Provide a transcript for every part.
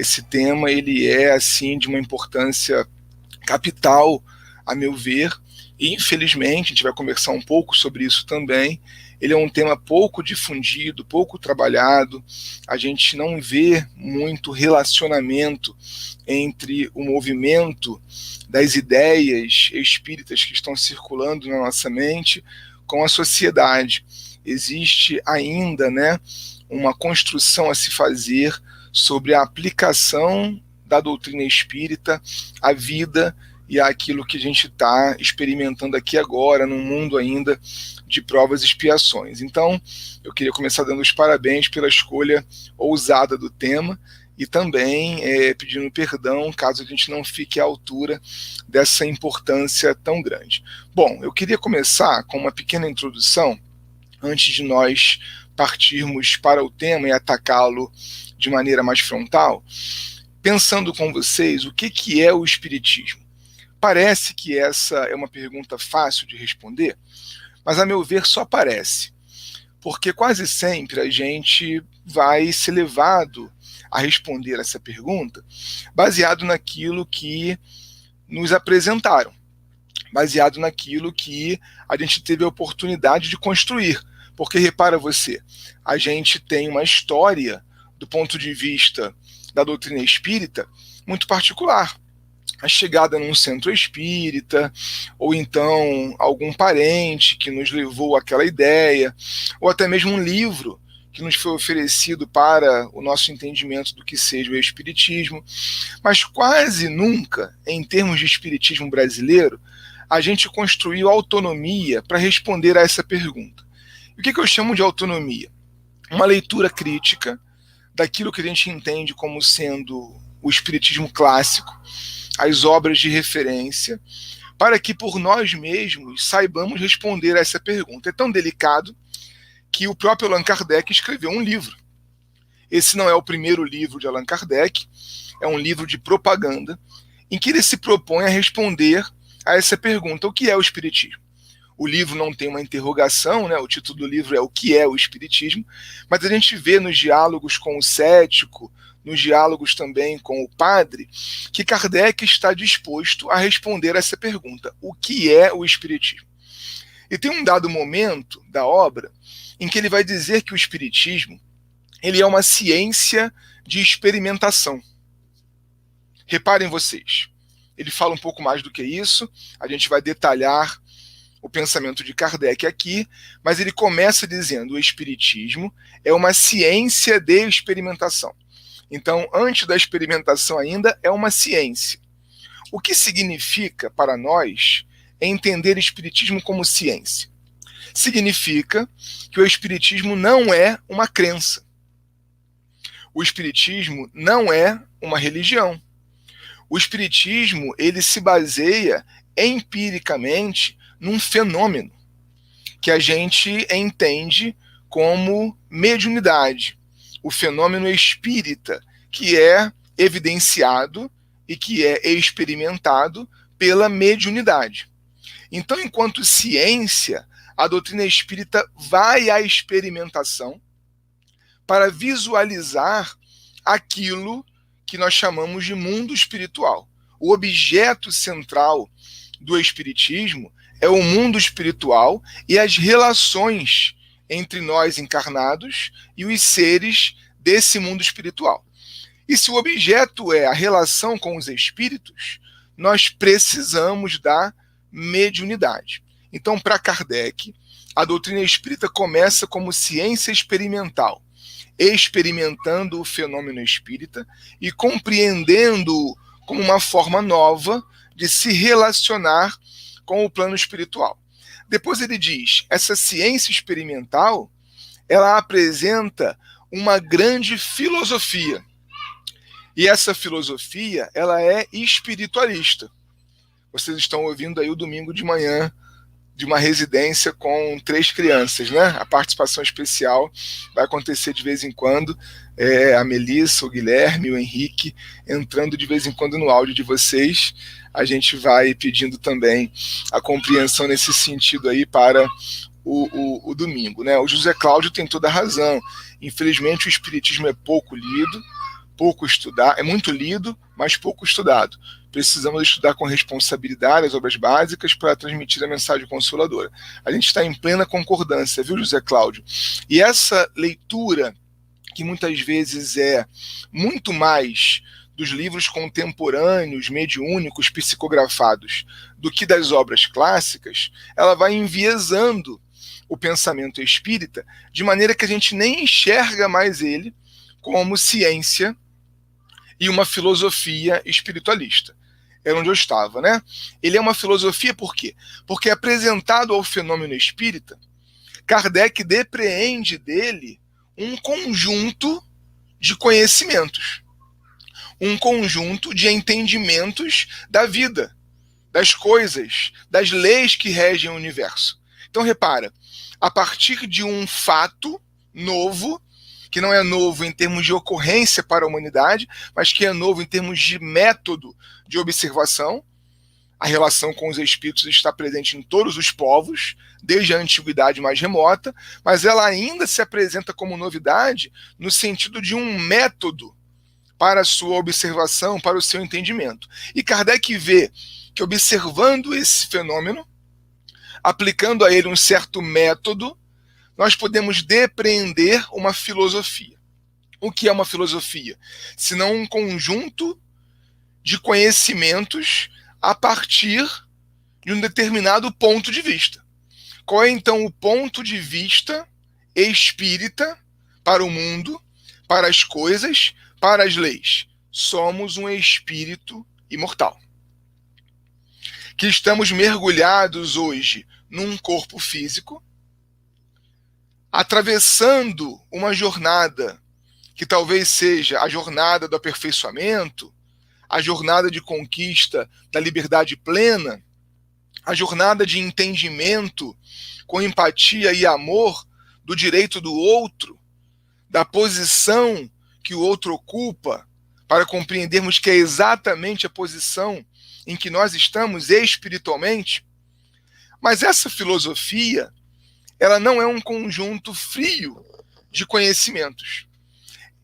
esse tema ele é assim de uma importância capital, a meu ver, e infelizmente, a gente vai conversar um pouco sobre isso também, ele é um tema pouco difundido, pouco trabalhado, a gente não vê muito relacionamento entre o movimento das ideias espíritas que estão circulando na nossa mente com a sociedade. Existe ainda, né, uma construção a se fazer sobre a aplicação da doutrina espírita à vida e àquilo que a gente está experimentando aqui agora, num mundo ainda de provas e expiações. Então, eu queria começar dando os parabéns pela escolha ousada do tema e também pedindo perdão caso a gente não fique à altura dessa importância tão grande. Bom, eu queria começar com uma pequena introdução antes de nós partirmos para o tema e atacá-lo de maneira mais frontal, pensando com vocês o que é o Espiritismo. Parece que essa é uma pergunta fácil de responder, mas a meu ver só parece, porque quase sempre a gente vai ser levado a responder essa pergunta baseado naquilo que nos apresentaram, baseado naquilo que a gente teve a oportunidade de construir. Porque repara você, a gente tem uma história do ponto de vista da doutrina espírita muito particular. A chegada num centro espírita, ou então algum parente que nos levou àquela ideia, ou até mesmo um livro que nos foi oferecido para o nosso entendimento do que seja o espiritismo. Mas quase nunca, em termos de espiritismo brasileiro, a gente construiu autonomia para responder a essa pergunta. E o que eu chamo de autonomia? Uma leitura crítica daquilo que a gente entende como sendo o espiritismo clássico, as obras de referência, para que por nós mesmos saibamos responder a essa pergunta. É tão delicado que o próprio Allan Kardec escreveu um livro. Esse não é o primeiro livro de Allan Kardec, é um livro de propaganda, em que ele se propõe a responder a essa pergunta: o que é o Espiritismo? O livro não tem uma interrogação, né? O título do livro é O que é o Espiritismo, mas a gente vê nos diálogos com o cético, nos diálogos também com o padre, que Kardec está disposto a responder essa pergunta: o que é o Espiritismo? E tem um dado momento da obra em que ele vai dizer que o Espiritismo ele é uma ciência de experimentação. Reparem vocês, ele fala um pouco mais do que isso, a gente vai detalhar o pensamento de Kardec aqui, mas ele começa dizendo: o Espiritismo é uma ciência de experimentação. Então, antes da experimentação ainda, é uma ciência. O que significa para nós entender o Espiritismo como ciência? Significa que o Espiritismo não é uma crença. O Espiritismo não é uma religião. O Espiritismo ele se baseia empiricamente num fenômeno que a gente entende como mediunidade, o fenômeno espírita, que é evidenciado e que é experimentado pela mediunidade. Então, enquanto ciência, a doutrina espírita vai à experimentação para visualizar aquilo que nós chamamos de mundo espiritual. O objeto central do espiritismo é o mundo espiritual e as relações entre nós encarnados e os seres desse mundo espiritual. E se o objeto é a relação com os espíritos, nós precisamos da mediunidade. Então, para Kardec, a doutrina espírita começa como ciência experimental, experimentando o fenômeno espírita e compreendendo-o como uma forma nova de se relacionar com o plano espiritual. Depois ele diz, essa ciência experimental, ela apresenta uma grande filosofia. E essa filosofia, ela é espiritualista. Vocês estão ouvindo aí o domingo de manhã de uma residência com 3 crianças, né? A participação especial vai acontecer de vez em quando, a Melissa, o Guilherme, o Henrique, entrando de vez em quando no áudio de vocês. A gente vai pedindo também a compreensão nesse sentido aí para o domingo, né? O José Cláudio tem toda a razão. Infelizmente o espiritismo é pouco lido, pouco estudado, é muito lido, mas pouco estudado. Precisamos estudar com responsabilidade as obras básicas para transmitir a mensagem consoladora. A gente está em plena concordância, viu, José Cláudio? E essa leitura, que muitas vezes é muito mais dos livros contemporâneos, mediúnicos, psicografados, do que das obras clássicas, ela vai enviesando o pensamento espírita, de maneira que a gente nem enxerga mais ele como ciência e uma filosofia espiritualista. Era onde eu estava, né? Ele é uma filosofia por quê? Porque apresentado ao fenômeno espírita, Kardec depreende dele um conjunto de conhecimentos, um conjunto de entendimentos da vida, das coisas, das leis que regem o universo. Então repara, a partir de um fato novo, que não é novo em termos de ocorrência para a humanidade, mas que é novo em termos de método de observação, a relação com os espíritos está presente em todos os povos, desde a antiguidade mais remota, mas ela ainda se apresenta como novidade no sentido de um método para a sua observação, para o seu entendimento. E Kardec vê que, observando esse fenômeno, aplicando a ele um certo método, nós podemos depreender uma filosofia. O que é uma filosofia? Senão um conjunto de conhecimentos a partir de um determinado ponto de vista. Qual é, então, o ponto de vista espírita para o mundo, para as coisas, para as leis? Somos um espírito imortal, que estamos mergulhados hoje num corpo físico, atravessando uma jornada que talvez seja a jornada do aperfeiçoamento, a jornada de conquista da liberdade plena, a jornada de entendimento com empatia e amor do direito do outro, da posição que o outro ocupa, para compreendermos que é exatamente a posição em que nós estamos espiritualmente. Mas essa filosofia, ela não é um conjunto frio de conhecimentos.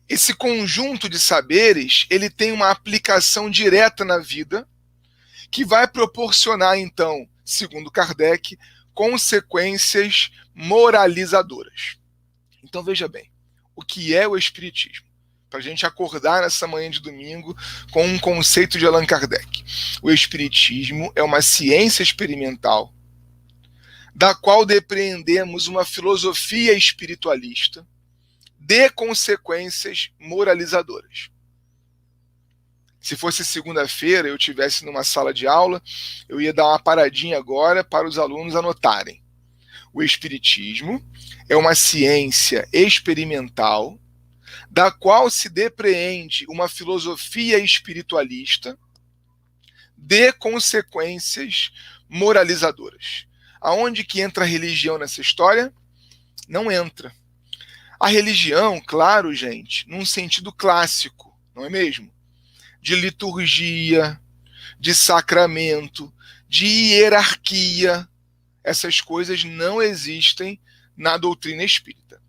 Esse conjunto de saberes, ele tem uma aplicação direta na vida, que vai proporcionar, então, segundo Kardec, consequências moralizadoras. Então, veja bem, o que é o Espiritismo? Para a gente acordar nessa manhã de domingo com um conceito de Allan Kardec. O Espiritismo é uma ciência experimental, da qual depreendemos uma filosofia espiritualista de consequências moralizadoras. Se fosse segunda-feira, eu estivesse numa sala de aula, eu ia dar uma paradinha agora para os alunos anotarem. O Espiritismo é uma ciência experimental da qual se depreende uma filosofia espiritualista de consequências moralizadoras. Aonde que entra a religião nessa história? Não entra. A religião, claro, gente, num sentido clássico, não é mesmo? De liturgia, de sacramento, de hierarquia. Essas coisas não existem na doutrina espírita.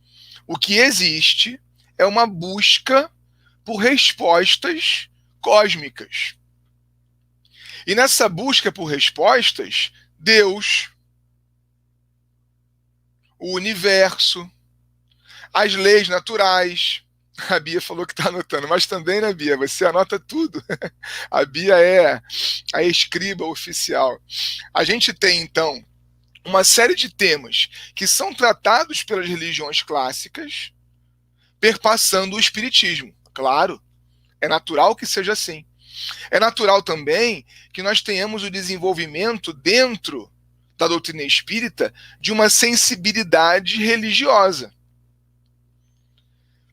O que existe é uma busca por respostas cósmicas. E nessa busca por respostas, Deus, o universo, as leis naturais. A Bia falou que está anotando, mas também, né, Bia? Você anota tudo. A Bia é a escriba oficial. A gente tem, então, uma série de temas que são tratados pelas religiões clássicas, perpassando o espiritismo. Claro, é natural que seja assim. É natural também que nós tenhamos o desenvolvimento dentro da doutrina espírita de uma sensibilidade religiosa.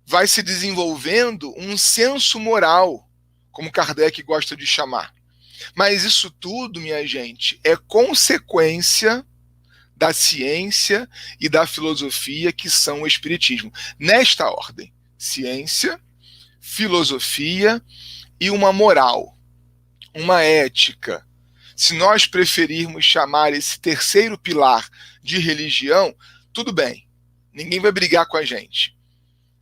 Vai se desenvolvendo um senso moral, como Kardec gosta de chamar. Mas isso tudo, minha gente, é consequência da ciência e da filosofia que são o espiritismo. Nesta ordem: ciência, filosofia e uma moral, uma ética. Se nós preferirmos chamar esse terceiro pilar de religião, tudo bem, ninguém vai brigar com a gente.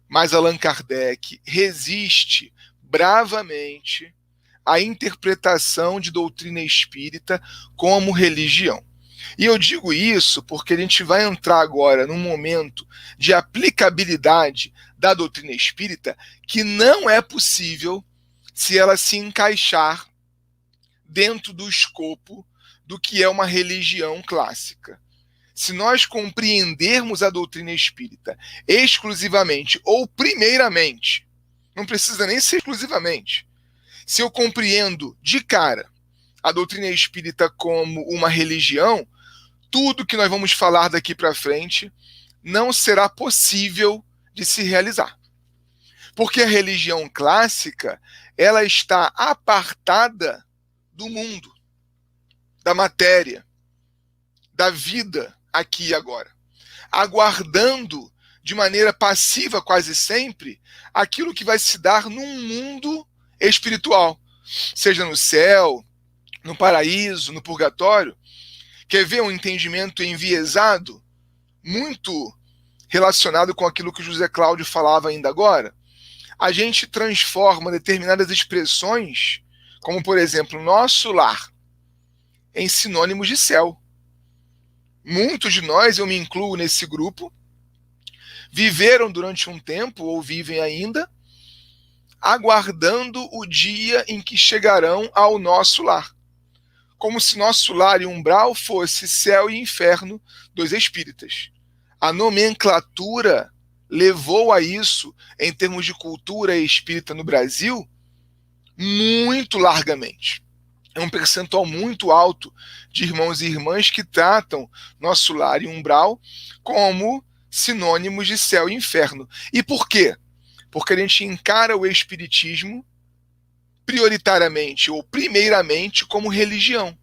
Mas Allan Kardec resiste bravamente a interpretação de doutrina espírita como religião. E eu digo isso porque a gente vai entrar agora num momento de aplicabilidade da doutrina espírita que não é possível se ela se encaixar dentro do escopo do que é uma religião clássica. Se nós compreendermos a doutrina espírita exclusivamente ou primeiramente, não precisa nem ser exclusivamente, se eu compreendo de cara a doutrina espírita como uma religião, tudo que nós vamos falar daqui para frente não será possível de se realizar. Porque a religião clássica, ela está apartada do mundo, da matéria, da vida aqui e agora, aguardando de maneira passiva quase sempre aquilo que vai se dar num mundo espiritual, seja no céu, no paraíso, no purgatório. Quer ver um entendimento enviesado, muito relacionado com aquilo que o José Cláudio falava ainda agora? A gente transforma determinadas expressões, como por exemplo, nosso lar, em sinônimos de céu. Muitos de nós, eu me incluo nesse grupo, viveram durante um tempo, ou vivem ainda, aguardando o dia em que chegarão ao nosso lar. Como se nosso lar e umbral fosse céu e inferno dos espíritas. A nomenclatura levou a isso, em termos de cultura espírita no Brasil, muito largamente. É um percentual muito alto de irmãos e irmãs que tratam nosso lar e umbral como sinônimos de céu e inferno. E por quê? Porque a gente encara o espiritismo prioritariamente ou primeiramente como religião.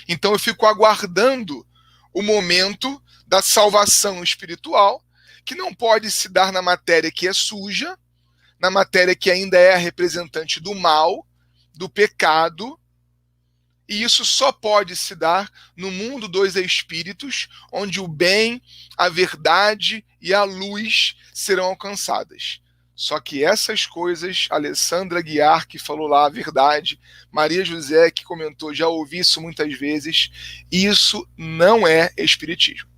Então eu fico aguardando o momento da salvação espiritual, que não pode se dar na matéria que é suja, na matéria que ainda é a representante do mal, do pecado, e isso só pode se dar no mundo dos espíritos, onde o bem, a verdade e a luz serão alcançadas. Só que essas coisas, Alessandra Guiar, que falou lá a verdade, Maria José, que comentou, já ouvi isso muitas vezes, isso não é espiritismo.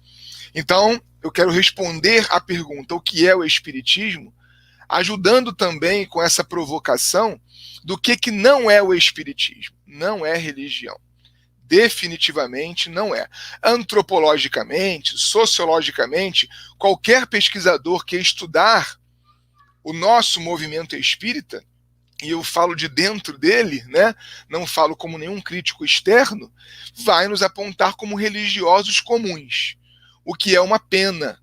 Então, eu quero responder à pergunta, o que é o espiritismo, ajudando também com essa provocação do que não é o espiritismo. Não é religião. Definitivamente não é. Antropologicamente, sociologicamente, qualquer pesquisador que estudar o nosso movimento espírita, e eu falo de dentro dele, né? Não falo como nenhum crítico externo, vai nos apontar como religiosos comuns, o que é uma pena,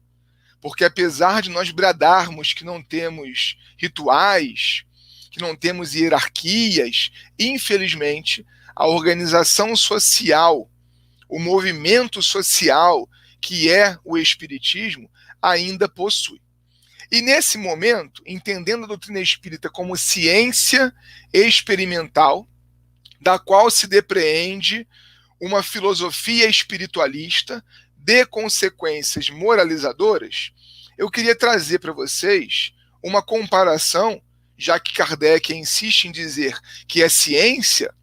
porque apesar de nós bradarmos que não temos rituais, que não temos hierarquias, infelizmente, a organização social, o movimento social, que é o espiritismo, ainda possui. E nesse momento, entendendo a doutrina espírita como ciência experimental, da qual se depreende uma filosofia espiritualista de consequências moralizadoras, eu queria trazer para vocês uma comparação, já que Kardec insiste em dizer que é ciência,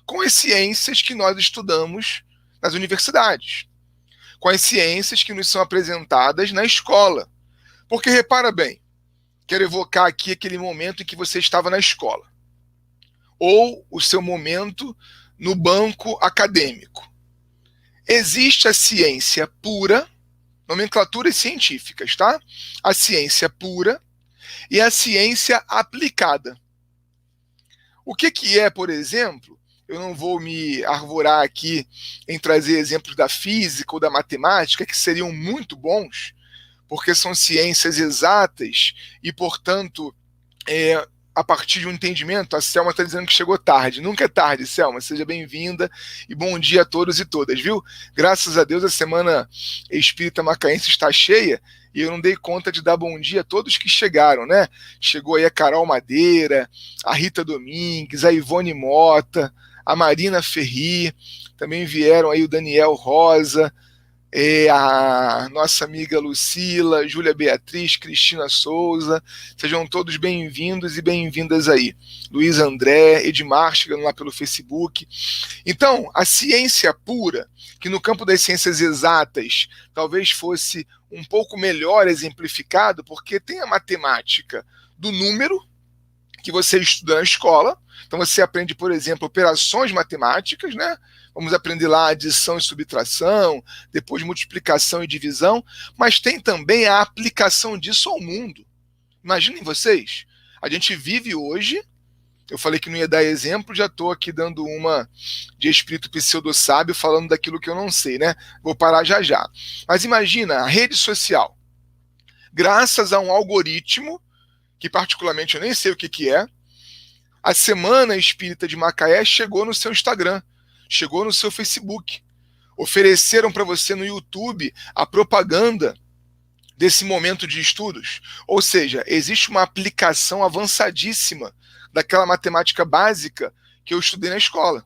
com as ciências que nós estudamos nas universidades, com as ciências que nos são apresentadas na escola. Porque repara bem, quero evocar aqui aquele momento em que você estava na escola, ou o seu momento no banco acadêmico. Existe a ciência pura, nomenclaturas científicas, tá? A ciência pura e a ciência aplicada. O que é, por exemplo, eu não vou me arvorar aqui em trazer exemplos da física ou da matemática, que seriam muito bons, porque são ciências exatas e, portanto, a partir de um entendimento, a Selma está dizendo que chegou tarde. Nunca é tarde, Selma, seja bem-vinda e bom dia a todos e todas, viu? Graças a Deus a Semana Espírita Macaense está cheia e eu não dei conta de dar bom dia a todos que chegaram, né? Chegou aí a Carol Madeira, a Rita Domingues, a Ivone Mota, a Marina Ferri, também vieram aí o Daniel Rosa, a nossa amiga Lucila, Júlia Beatriz, Cristina Souza, sejam todos bem-vindos e bem-vindas aí. Luiz André, Edmar, chegando lá pelo Facebook. Então, a ciência pura, que no campo das ciências exatas talvez fosse um pouco melhor exemplificado, porque tem a matemática do número, que você estuda na escola. Então você aprende, por exemplo, operações matemáticas, né? Vamos aprender lá adição e subtração, depois multiplicação e divisão, mas tem também a aplicação disso ao mundo. Imaginem vocês, a gente vive hoje, eu falei que não ia dar exemplo, já estou aqui dando uma de espírito pseudo-sábio, falando daquilo que eu não sei, né? Vou parar já já. Mas imagina a rede social, graças a um algoritmo, que particularmente eu nem sei o que é, a Semana Espírita de Macaé chegou no seu Instagram, chegou no seu Facebook. Ofereceram para você no YouTube a propaganda desse momento de estudos. Ou seja, existe uma aplicação avançadíssima daquela matemática básica que eu estudei na escola.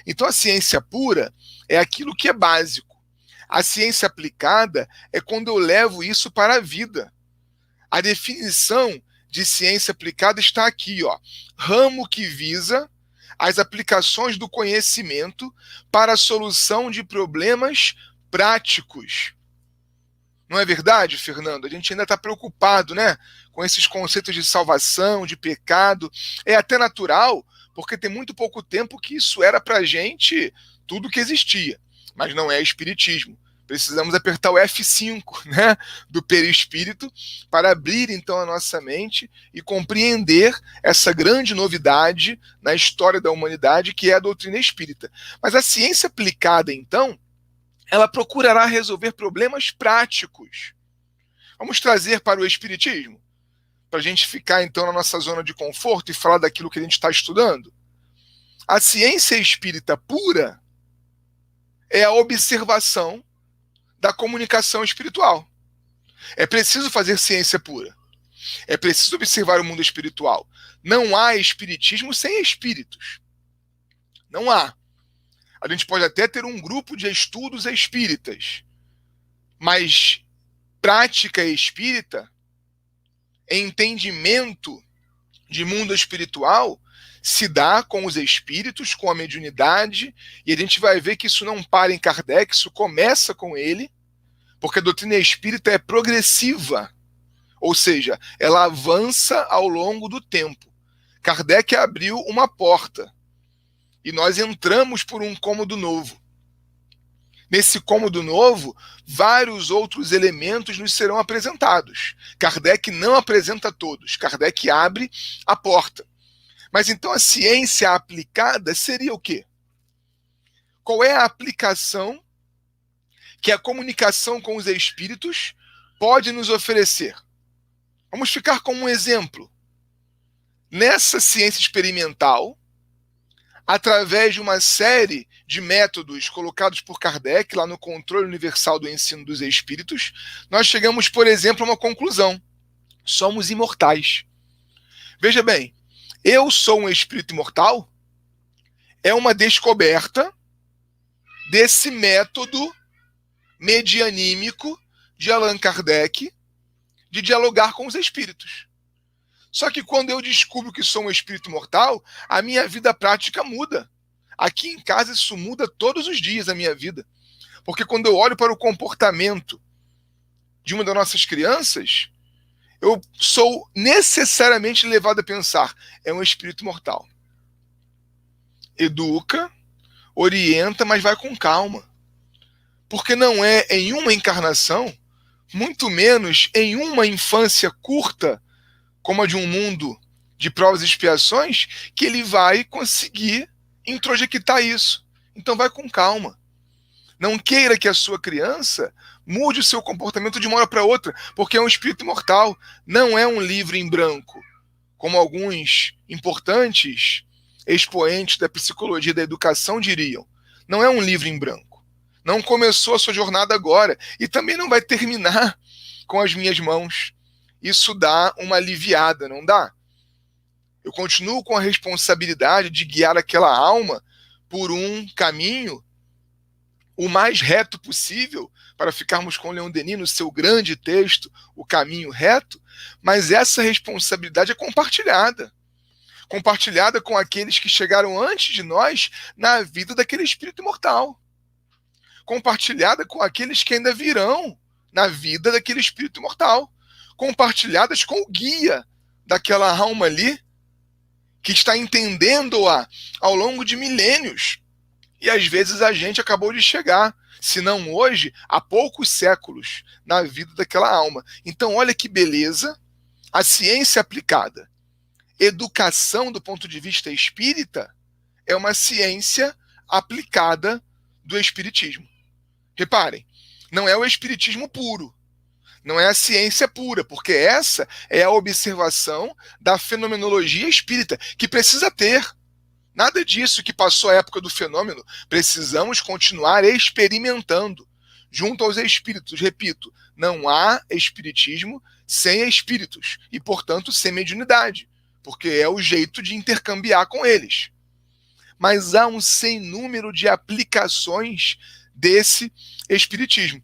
Então a ciência pura é aquilo que é básico. A ciência aplicada é quando eu levo isso para a vida. A definição de ciência aplicada está aqui, ó. Ramo que visa as aplicações do conhecimento para a solução de problemas práticos. Não é verdade, Fernando? A gente ainda está preocupado, né, com esses conceitos de salvação, de pecado. É até natural, porque tem muito pouco tempo que isso era para a gente tudo que existia. Mas não é espiritismo. Precisamos apertar o F5, né, do perispírito para abrir então a nossa mente e compreender essa grande novidade na história da humanidade que é a doutrina espírita. Mas a ciência aplicada então, ela procurará resolver problemas práticos. Vamos trazer para o espiritismo? Para a gente ficar então na nossa zona de conforto e falar daquilo que a gente está estudando? A ciência espírita pura é a observação da comunicação espiritual. É preciso fazer ciência pura. É preciso observar o mundo espiritual. Não há espiritismo sem espíritos. Não há. A gente pode até ter um grupo de estudos espíritas, mas prática espírita, entendimento de mundo espiritual, se dá com os espíritos, com a mediunidade, e a gente vai ver que isso não para em Kardec, isso começa com ele, porque a doutrina espírita é progressiva, ou seja, ela avança ao longo do tempo. Kardec abriu uma porta, e nós entramos por um cômodo novo. Nesse cômodo novo, vários outros elementos nos serão apresentados. Kardec não apresenta todos, Kardec abre a porta. Mas então a ciência aplicada seria o quê? Qual é a aplicação que a comunicação com os espíritos pode nos oferecer? Vamos ficar com um exemplo. Nessa ciência experimental, através de uma série de métodos colocados por Kardec, lá no Controle Universal do Ensino dos Espíritos, nós chegamos, por exemplo, a uma conclusão. Somos imortais. Veja bem, eu sou um espírito imortal? É uma descoberta desse método medianímico de Allan Kardec de dialogar com os espíritos. Só que quando eu descubro que sou um espírito imortal, a minha vida prática muda. Aqui em casa isso muda todos os dias a minha vida. Porque quando eu olho para o comportamento de uma das nossas crianças, eu sou necessariamente levado a pensar, é um espírito mortal. Educa, orienta, mas vai com calma. Porque não é em uma encarnação, muito menos em uma infância curta, como a de um mundo de provas e expiações, que ele vai conseguir introjectar isso. Então vai com calma. Não queira que a sua criança mude o seu comportamento de uma hora para outra, porque é um espírito imortal, não é um livro em branco, como alguns importantes expoentes da psicologia e da educação diriam. Não é um livro em branco. Não começou a sua jornada agora e também não vai terminar com as minhas mãos. Isso dá uma aliviada, não dá? Eu continuo com a responsabilidade de guiar aquela alma por um caminho o mais reto possível para ficarmos com Leon Denis no seu grande texto, O Caminho Reto, mas essa responsabilidade é compartilhada. Compartilhada com aqueles que chegaram antes de nós na vida daquele espírito imortal. Compartilhada com aqueles que ainda virão na vida daquele espírito imortal. Compartilhadas com o guia daquela alma ali, que está entendendo-a ao longo de milênios. E às vezes a gente acabou de chegar, se não hoje, há poucos séculos, na vida daquela alma. Então olha que beleza, a ciência aplicada. Educação do ponto de vista espírita é uma ciência aplicada do espiritismo. Reparem, não é o espiritismo puro, não é a ciência pura, porque essa é a observação da fenomenologia espírita, que precisa ter. Nada disso que passou a época do fenômeno, precisamos continuar experimentando junto aos espíritos. Repito, não há espiritismo sem espíritos e, portanto, sem mediunidade, porque é o jeito de intercambiar com eles. Mas há um sem número de aplicações desse espiritismo.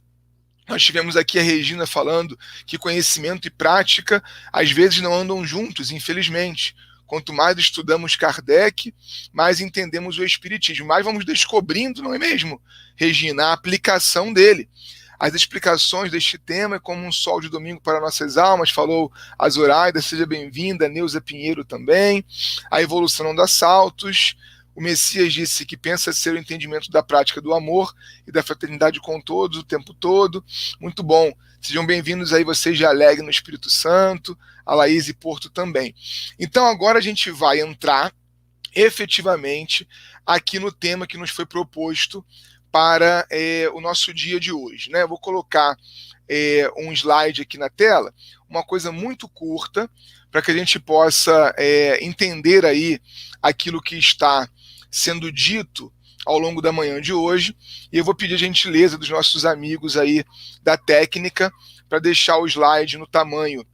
Nós tivemos aqui a Regina falando que conhecimento e prática às vezes não andam juntos, infelizmente. Quanto mais estudamos Kardec, mais entendemos o espiritismo, mais vamos descobrindo, não é mesmo, Regina, a aplicação dele. As explicações deste tema é como um sol de domingo para nossas almas, falou a Zoraida, seja bem-vinda, a Neuza Pinheiro também, a evolução não dá saltos. O Messias disse que pensa ser o entendimento da prática do amor e da fraternidade com todos o tempo todo. Muito bom. Sejam bem-vindos aí vocês de Alegre no Espírito Santo, a Laís e Porto também. Então agora a gente vai entrar efetivamente aqui no tema que nos foi proposto para o nosso dia de hoje, né? Eu vou colocar um slide aqui na tela, uma coisa muito curta, para que a gente possa entender aí aquilo que está sendo dito ao longo da manhã de hoje, e eu vou pedir a gentileza dos nossos amigos aí da técnica para deixar o slide no tamanho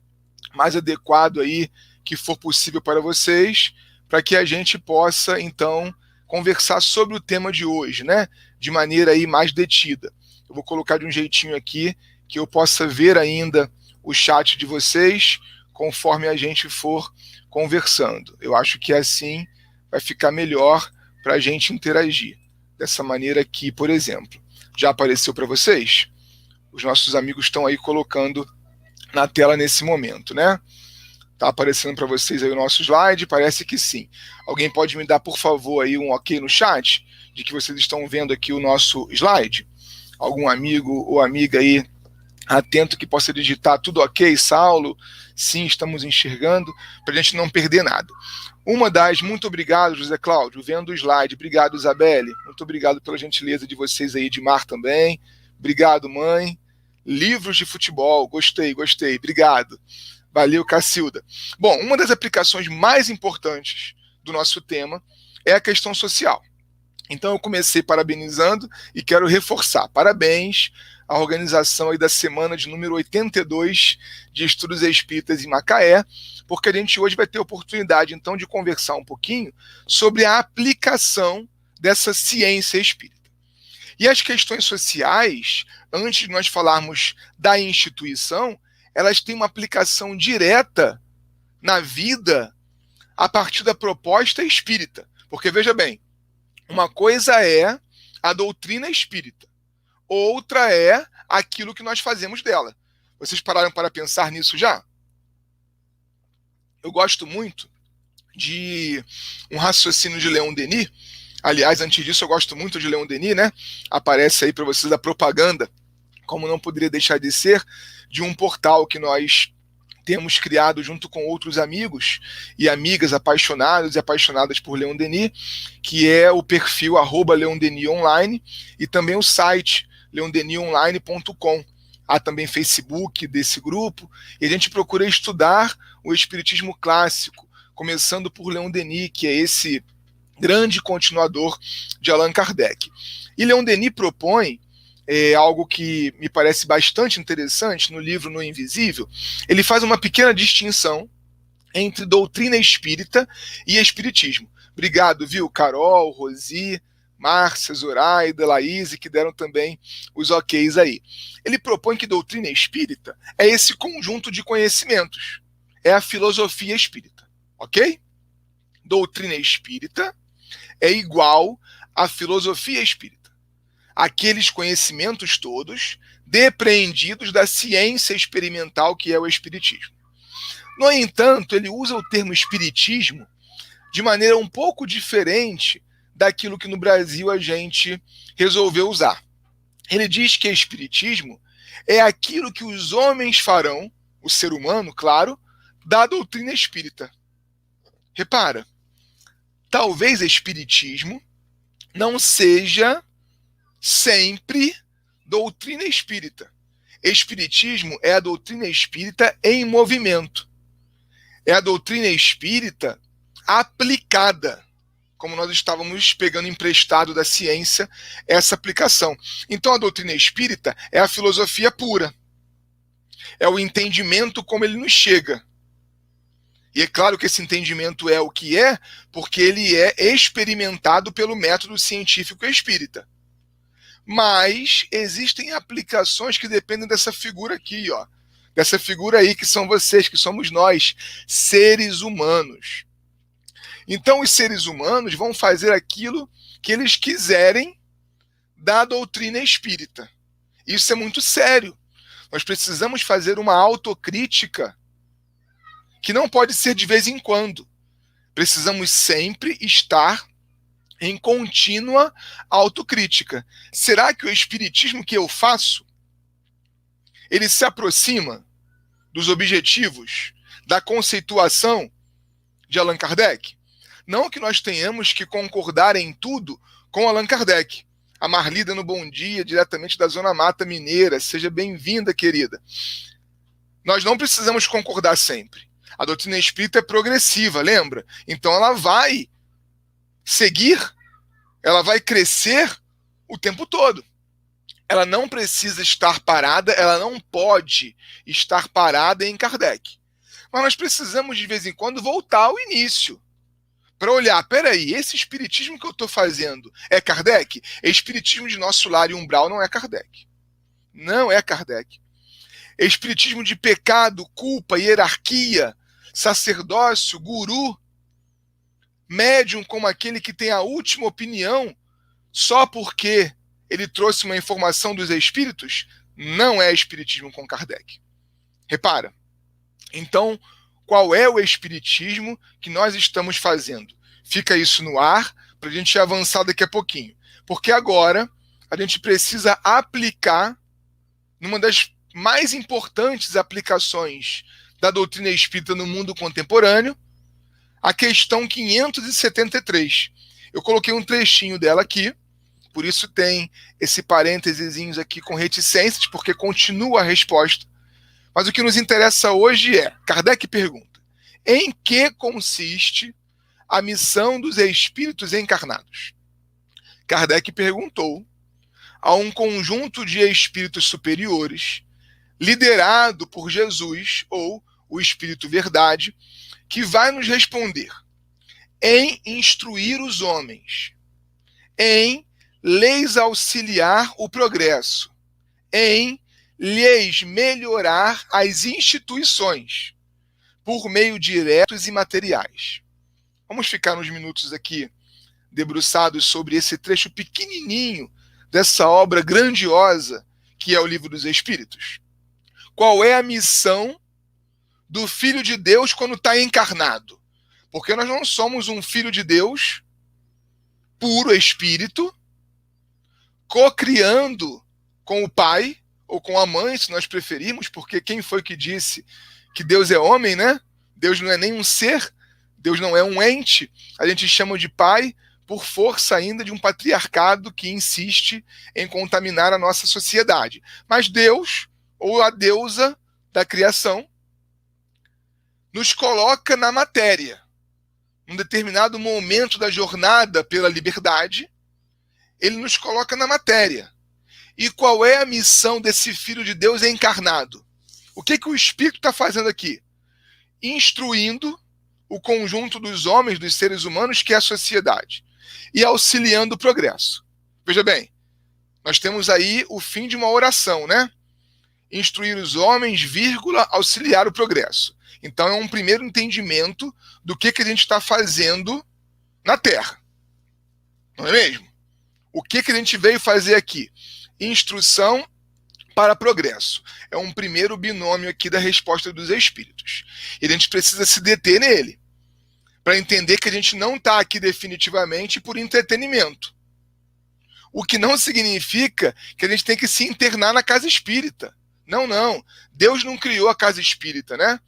mais adequado aí que for possível para vocês, para que a gente possa então conversar sobre o tema de hoje, né? De maneira aí mais detida. Eu vou colocar de um jeitinho aqui que eu possa ver ainda o chat de vocês conforme a gente for conversando. Eu acho que assim vai ficar melhor para a gente interagir. Dessa maneira aqui, por exemplo. Já apareceu para vocês? Os nossos amigos estão aí colocando na tela nesse momento, né? Está aparecendo para vocês aí o nosso slide? Parece que sim. Alguém pode me dar, por favor, aí um ok no chat de que vocês estão vendo aqui o nosso slide? Algum amigo ou amiga aí atento que possa digitar tudo ok, Saulo? Sim, estamos enxergando, para a gente não perder nada. Muito obrigado, José Cláudio, vendo o slide. Obrigado, Isabelle. Muito obrigado pela gentileza de vocês aí, Edmar também. Obrigado, mãe. Livros de futebol, gostei. Obrigado. Valeu, Cacilda. Bom, uma das aplicações mais importantes do nosso tema é a questão social. Então eu comecei parabenizando e quero reforçar. Parabéns à organização aí da semana de número 82 de Estudos Espíritas em Macaé, porque a gente hoje vai ter a oportunidade então de conversar um pouquinho sobre a aplicação dessa ciência espírita. E as questões sociais, antes de nós falarmos da instituição, elas têm uma aplicação direta na vida a partir da proposta espírita. Porque, veja bem, uma coisa é a doutrina espírita, outra é aquilo que nós fazemos dela. Vocês pararam para pensar nisso já? Eu gosto muito de um raciocínio de Leon Denis. Aliás, antes disso, eu gosto muito de Leon Denis, né? Aparece aí para vocês a propaganda, como não poderia deixar de ser, de um portal que nós temos criado junto com outros amigos e amigas apaixonados e apaixonadas por Leon Denis, que é o perfil @leondenisonline e também o site leondenisonline.com. Há também Facebook desse grupo, e a gente procura estudar o espiritismo clássico, começando por Leon Denis, que é esse grande continuador de Allan Kardec. E Leon Denis propõe algo que me parece bastante interessante no livro No Invisível. Ele faz uma pequena distinção entre doutrina espírita e espiritismo. Obrigado, viu, Carol, Rosi, Márcia, Zoraida, Laís, que deram também os oks aí. Ele propõe que doutrina espírita é esse conjunto de conhecimentos, é a filosofia espírita, ok? Doutrina espírita é igual à filosofia espírita. Aqueles conhecimentos todos depreendidos da ciência experimental que é o espiritismo. No entanto, ele usa o termo espiritismo de maneira um pouco diferente daquilo que no Brasil a gente resolveu usar. Ele diz que espiritismo é aquilo que os homens farão, o ser humano, claro, da doutrina espírita. Repara, talvez espiritismo não seja sempre doutrina espírita. Espiritismo é a doutrina espírita em movimento. É a doutrina espírita aplicada, como nós estávamos pegando emprestado da ciência essa aplicação. Então a doutrina espírita é a filosofia pura. É o entendimento como ele nos chega. E é claro que esse entendimento é o que é, porque ele é experimentado pelo método científico espírita. Mas existem aplicações que dependem dessa figura aqui, ó. Dessa figura aí que são vocês, que somos nós, seres humanos. Então os seres humanos vão fazer aquilo que eles quiserem da doutrina espírita. Isso é muito sério. Nós precisamos fazer uma autocrítica que não pode ser de vez em quando. Precisamos sempre estar em contínua autocrítica. Será que o espiritismo que eu faço, ele se aproxima dos objetivos da conceituação de Allan Kardec? Não que nós tenhamos que concordar em tudo com Allan Kardec. A Marli dando bom dia, diretamente da Zona Mata Mineira. Seja bem-vinda, querida. Nós não precisamos concordar sempre. A doutrina espírita é progressiva, lembra? Então ela vai seguir, ela vai crescer o tempo todo. Ela não precisa estar parada, ela não pode estar parada em Kardec. Mas nós precisamos, de vez em quando, voltar ao início. Para olhar, peraí, esse espiritismo que eu estou fazendo é Kardec? Espiritismo de nosso lar e umbral não é Kardec. Não é Kardec. Espiritismo de pecado, culpa, hierarquia, sacerdócio, guru, médium como aquele que tem a última opinião só porque ele trouxe uma informação dos espíritos, não é espiritismo com Kardec. Repara. Então, qual é o espiritismo que nós estamos fazendo? Fica isso no ar para a gente avançar daqui a pouquinho. Porque agora a gente precisa aplicar numa das mais importantes aplicações da doutrina espírita no mundo contemporâneo, a questão 573. Eu coloquei um trechinho dela aqui, por isso tem esse parênteses aqui com reticências, porque continua a resposta. Mas o que nos interessa hoje é, Kardec pergunta, em que consiste a missão dos espíritos encarnados? Kardec perguntou a um conjunto de espíritos superiores, liderado por Jesus, ou o Espírito Verdade, que vai nos responder em instruir os homens, em lhes auxiliar o progresso, em lhes melhorar as instituições, por meio diretos e materiais. Vamos ficar uns minutos aqui debruçados sobre esse trecho pequenininho dessa obra grandiosa que é o Livro dos Espíritos. Qual é a missão do Filho de Deus quando está encarnado? Porque nós não somos um Filho de Deus puro espírito, co-criando com o Pai, ou com a mãe, se nós preferirmos, porque quem foi que disse que Deus é homem, né? Deus não é nem um ser, Deus não é um ente, a gente chama de pai por força ainda de um patriarcado que insiste em contaminar a nossa sociedade. Mas Deus, ou a deusa da criação, nos coloca na matéria. Num determinado momento da jornada pela liberdade, ele nos coloca na matéria. E qual é a missão desse Filho de Deus encarnado? O que o Espírito está fazendo aqui? Instruindo o conjunto dos homens, dos seres humanos, que é a sociedade. e auxiliando o progresso. Veja bem, nós temos aí o fim de uma oração, né? Instruir os homens, vírgula, auxiliar o progresso. Então é um primeiro entendimento do que a gente está fazendo na Terra. Não é mesmo? O que a gente veio fazer aqui? Instrução para progresso. É um primeiro binômio aqui da resposta dos espíritos. E a gente precisa se deter nele, para entender que a gente não está aqui definitivamente por entretenimento. O que não significa que a gente tem que se internar na casa espírita. Não, não. Deus não criou a casa espírita, né?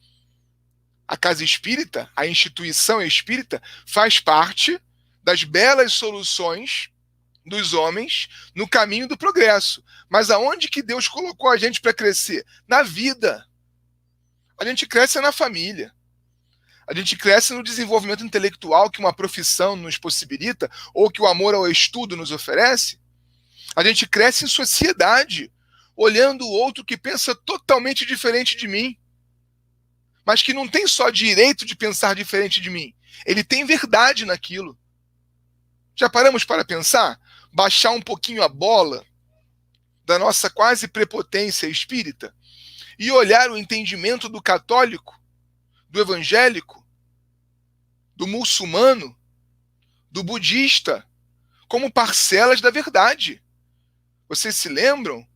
A casa espírita, a instituição espírita, faz parte das belas soluções dos homens no caminho do progresso. Mas aonde que Deus colocou a gente para crescer? Na vida. A gente cresce na família. A gente cresce no desenvolvimento intelectual que uma profissão nos possibilita, ou que o amor ao estudo nos oferece. A gente cresce em sociedade, olhando o outro que pensa totalmente diferente de mim, mas que não tem só direito de pensar diferente de mim, ele tem verdade naquilo. Já paramos para pensar? Baixar um pouquinho a bola da nossa quase prepotência espírita e olhar o entendimento do católico, do evangélico, do muçulmano, do budista, como parcelas da verdade. Vocês se lembram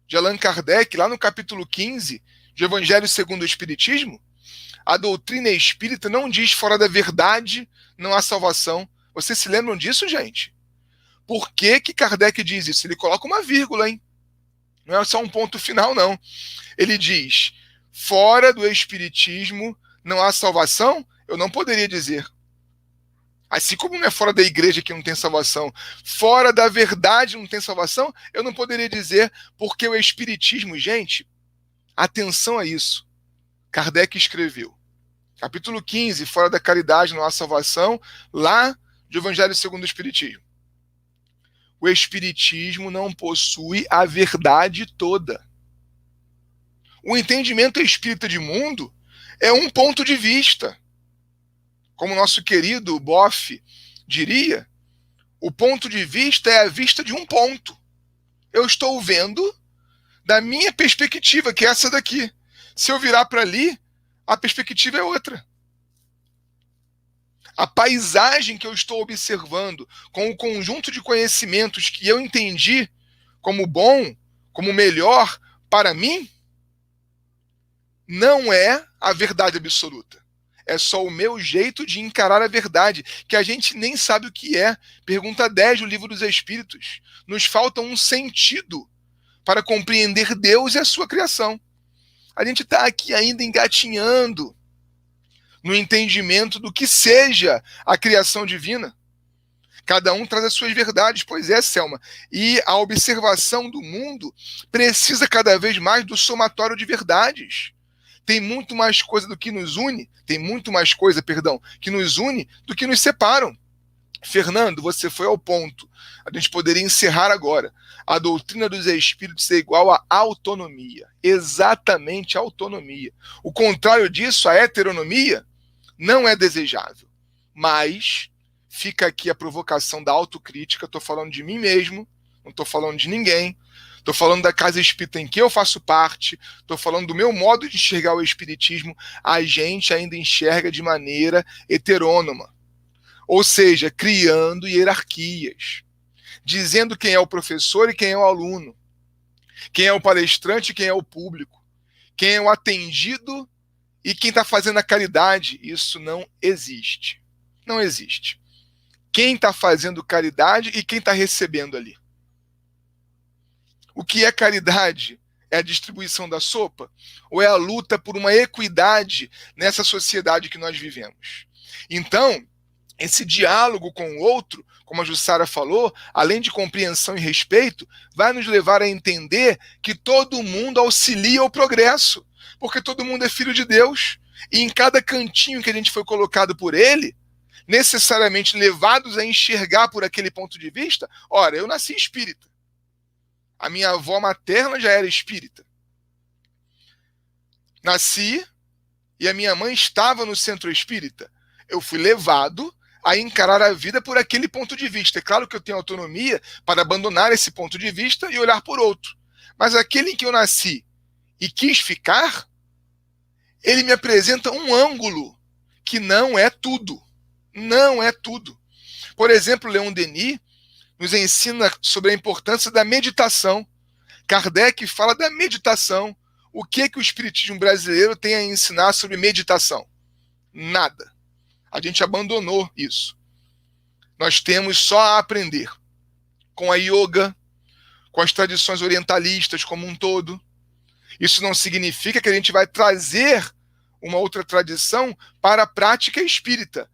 de Allan Kardec, lá no capítulo 15, de Evangelho segundo o Espiritismo? A doutrina espírita não diz fora da verdade não há salvação. Vocês se lembram disso, gente? Por que Kardec diz isso? Ele coloca uma vírgula, hein? Não é só um ponto final, não. Ele diz, fora do espiritismo não há salvação? Eu não poderia dizer. Assim como não é fora da igreja que não tem salvação, fora da verdade não tem salvação, eu não poderia dizer, porque o espiritismo, gente, atenção a isso. Kardec escreveu, capítulo 15, fora da caridade não há salvação, lá de Evangelho segundo o Espiritismo. O Espiritismo não possui a verdade toda. O entendimento espírita de mundo é um ponto de vista. Como nosso querido Boff diria, o ponto de vista é a vista de um ponto. Eu estou vendo da minha perspectiva, que é essa daqui. Se eu virar para ali, a perspectiva é outra. A paisagem que eu estou observando, com o conjunto de conhecimentos que eu entendi como bom, como melhor para mim, não é a verdade absoluta. É só o meu jeito de encarar a verdade, que a gente nem sabe o que é. Pergunta 10 do Livro dos Espíritos. Nos falta um sentido para compreender Deus e a sua criação. A gente está aqui ainda engatinhando no entendimento do que seja a criação divina. Cada um traz as suas verdades, pois é, Selma. E a observação do mundo precisa cada vez mais do somatório de verdades. Tem muito mais coisa do que nos une, que nos une do que nos separam. Fernando, você foi ao ponto. A gente poderia encerrar agora. A doutrina dos espíritos é igual à autonomia. Exatamente a autonomia. O contrário disso, a heteronomia, não é desejável. Mas fica aqui a provocação da autocrítica. Estou falando de mim mesmo, não estou falando de ninguém. Estou falando da casa espírita em que eu faço parte, estou falando do meu modo de enxergar o espiritismo. A gente ainda enxerga de maneira heterônoma. Ou seja, criando hierarquias, dizendo quem é o professor e quem é o aluno, quem é o palestrante e quem é o público, quem é o atendido e quem está fazendo a caridade. Isso não existe. Não existe. Quem está fazendo caridade e quem está recebendo ali. O que é caridade? É a distribuição da sopa? Ou é a luta por uma equidade nessa sociedade que nós vivemos? Então, esse diálogo com o outro, como a Jussara falou, além de compreensão e respeito, vai nos levar a entender que todo mundo auxilia o progresso, porque todo mundo é filho de Deus, e em cada cantinho que a gente foi colocado por ele, necessariamente levados a enxergar por aquele ponto de vista. Ora, eu nasci espírita. A minha avó materna já era espírita. Nasci e a minha mãe estava no centro espírita. Eu fui levado a encarar a vida por aquele ponto de vista. É claro que eu tenho autonomia para abandonar esse ponto de vista e olhar por outro. Mas aquele em que eu nasci e quis ficar, ele me apresenta um ângulo que não é tudo. Não é tudo. Por exemplo, Leon Denis nos ensina sobre a importância da meditação. Kardec fala da meditação. O que o espiritismo brasileiro tem a ensinar sobre meditação? Nada. A gente abandonou isso. Nós temos só a aprender com a yoga, com as tradições orientalistas como um todo. Isso não significa que a gente vai trazer uma outra tradição para a prática espírita.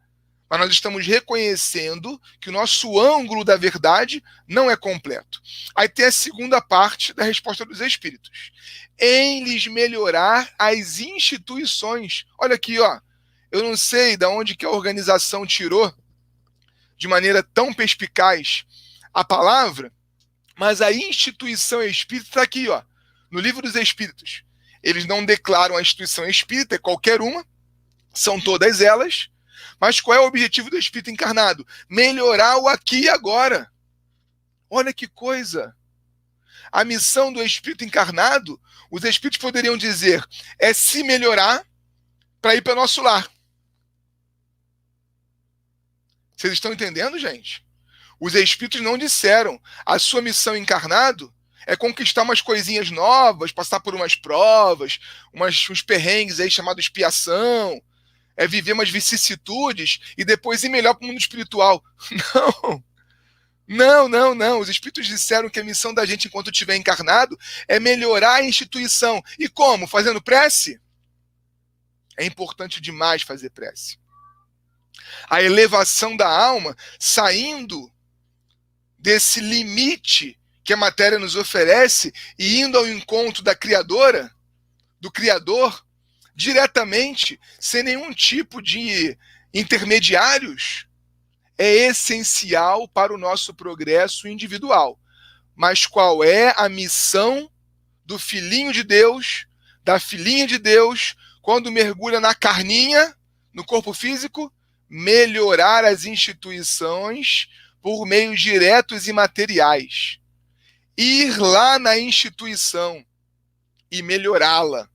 Mas nós estamos reconhecendo que o nosso ângulo da verdade não é completo. Aí tem a segunda parte da resposta dos espíritos. Em lhes melhorar as instituições. Olha aqui, ó. Eu não sei de onde que a organização tirou de maneira tão perspicaz a palavra, mas a instituição espírita está aqui, ó, no Livro dos Espíritos. Eles não declaram a instituição espírita, é qualquer uma, são todas elas, mas qual é o objetivo do espírito encarnado? Melhorar o aqui e agora. Olha que coisa. A missão do espírito encarnado, os espíritos poderiam dizer, é se melhorar para ir para nosso lar. Vocês estão entendendo, gente? Os espíritos não disseram. A sua missão encarnado é conquistar umas coisinhas novas, passar por umas provas, uns perrengues aí chamados expiação, é viver umas vicissitudes e depois ir melhor para o mundo espiritual. Não. Não, não, não. Os espíritos disseram que a missão da gente enquanto estiver encarnado é melhorar a instituição. E como? Fazendo prece? É importante demais fazer prece. A elevação da alma, saindo desse limite que a matéria nos oferece e indo ao encontro da Criadora, do Criador, diretamente, sem nenhum tipo de intermediários, é essencial para o nosso progresso individual. Mas qual é a missão do filhinho de Deus, da filhinha de Deus, quando mergulha na carninha, no corpo físico? Melhorar as instituições por meios diretos e materiais. Ir lá na instituição e melhorá-la.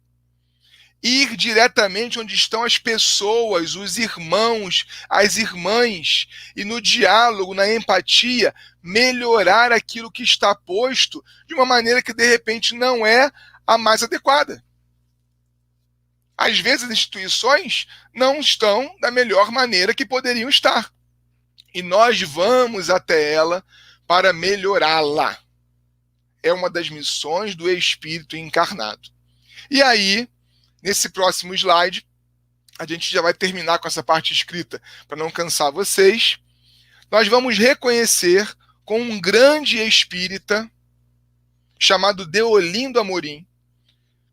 Ir diretamente onde estão as pessoas, os irmãos, as irmãs, e no diálogo, na empatia, melhorar aquilo que está posto de uma maneira que, de repente, não é a mais adequada. Às vezes, as instituições não estão da melhor maneira que poderiam estar. E nós vamos até ela para melhorá-la. É uma das missões do espírito encarnado. E aí, nesse próximo slide, a gente já vai terminar com essa parte escrita para não cansar vocês. Nós vamos reconhecer com um grande espírita chamado Deolindo Amorim.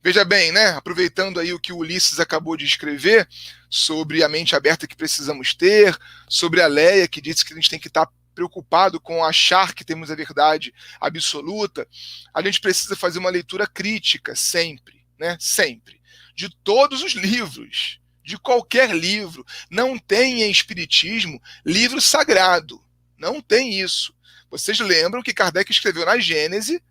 Veja bem, né? Aproveitando aí o que o Ulisses acabou de escrever sobre a mente aberta que precisamos ter, sobre a Leia, que disse que a gente tem que estar preocupado com achar que temos a verdade absoluta, a gente precisa fazer uma leitura crítica sempre, né? Sempre. De todos os livros, de qualquer livro. Não tem em Espiritismo livro sagrado. Não tem isso. Vocês lembram que Kardec escreveu na Gênese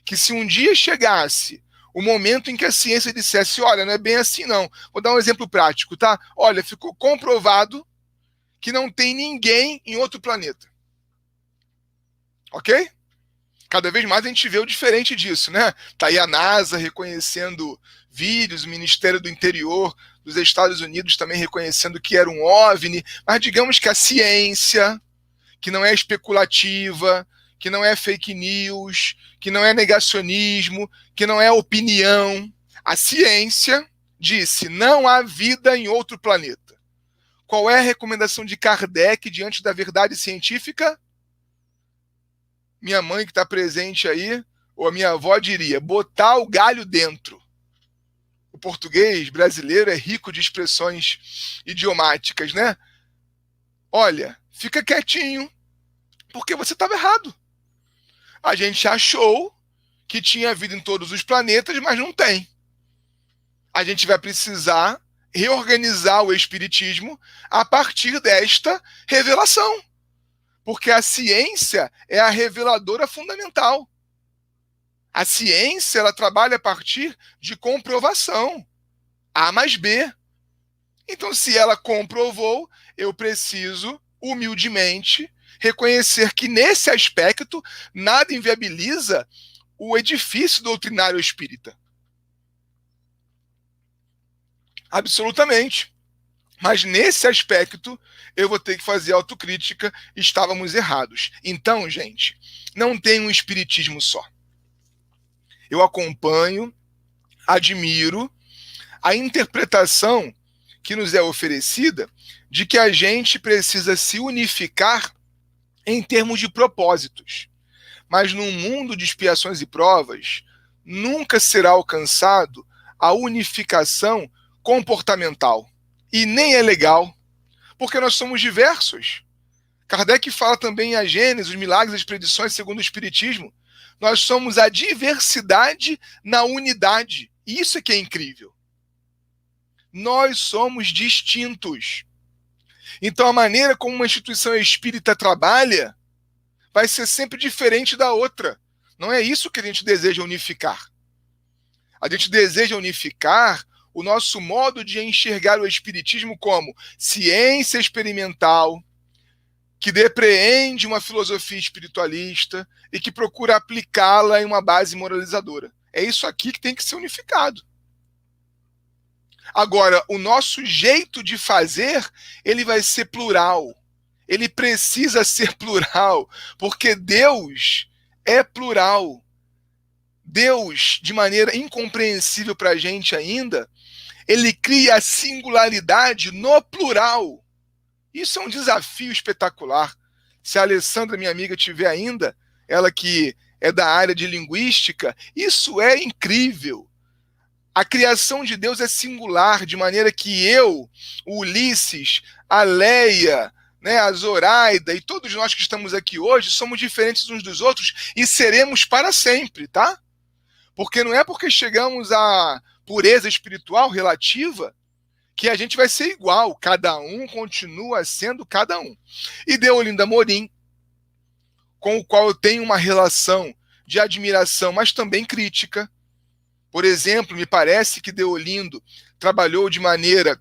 que se um dia chegasse o momento em que a ciência dissesse, olha, não é bem assim não. Vou dar um exemplo prático, tá? Olha, ficou comprovado que não tem ninguém em outro planeta. Ok? Cada vez mais a gente vê o diferente disso, né? Tá aí a NASA reconhecendo vídeos, o Ministério do Interior dos Estados Unidos também reconhecendo que era um OVNI, mas digamos que a ciência, que não é especulativa, que não é fake news, que não é negacionismo, que não é opinião. A ciência disse, não há vida em outro planeta. Qual é a recomendação de Kardec diante da verdade científica? Minha mãe que está presente aí, ou a minha avó diria, botar o galho dentro. O português brasileiro é rico de expressões idiomáticas, né? Olha, fica quietinho, porque você estava errado. A gente achou que tinha vida em todos os planetas, mas não tem. A gente vai precisar reorganizar o espiritismo a partir desta revelação. Porque a ciência é a reveladora fundamental. A ciência, ela trabalha a partir de comprovação. A mais B. Então, se ela comprovou, eu preciso, humildemente, reconhecer que, nesse aspecto, nada inviabiliza o edifício doutrinário espírita. Absolutamente. Mas, nesse aspecto, eu vou ter que fazer autocrítica, estávamos errados. Então, gente, não tem um espiritismo só. Eu acompanho, admiro a interpretação que nos é oferecida de que a gente precisa se unificar em termos de propósitos. Mas num mundo de expiações e provas, nunca será alcançado a unificação comportamental. E nem é legal, porque nós somos diversos. Kardec fala também em A Gênese, os milagres e as predições segundo o Espiritismo. Nós somos a diversidade na unidade. Isso é que é incrível. Nós somos distintos. Então a maneira como uma instituição espírita trabalha vai ser sempre diferente da outra. Não é isso que a gente deseja unificar. A gente deseja unificar o nosso modo de enxergar o espiritismo como ciência experimental, que depreende uma filosofia espiritualista e que procura aplicá-la em uma base moralizadora. É isso aqui que tem que ser unificado. Agora, o nosso jeito de fazer, ele vai ser plural. Ele precisa ser plural, porque Deus é plural. Deus, de maneira incompreensível para a gente ainda, ele cria a singularidade no plural. Isso é um desafio espetacular. Se a Alessandra, minha amiga, tiver ainda, ela que é da área de linguística, isso é incrível. A criação de Deus é singular, de maneira que eu, o Ulisses, a Leia, né, a Zoraida e todos nós que estamos aqui hoje somos diferentes uns dos outros e seremos para sempre, tá? Porque não é porque chegamos à pureza espiritual relativa que a gente vai ser igual. Cada um continua sendo cada um. E Deolinda Morim, com o qual eu tenho uma relação de admiração, mas também crítica. Por exemplo, me parece que Deolindo trabalhou de maneira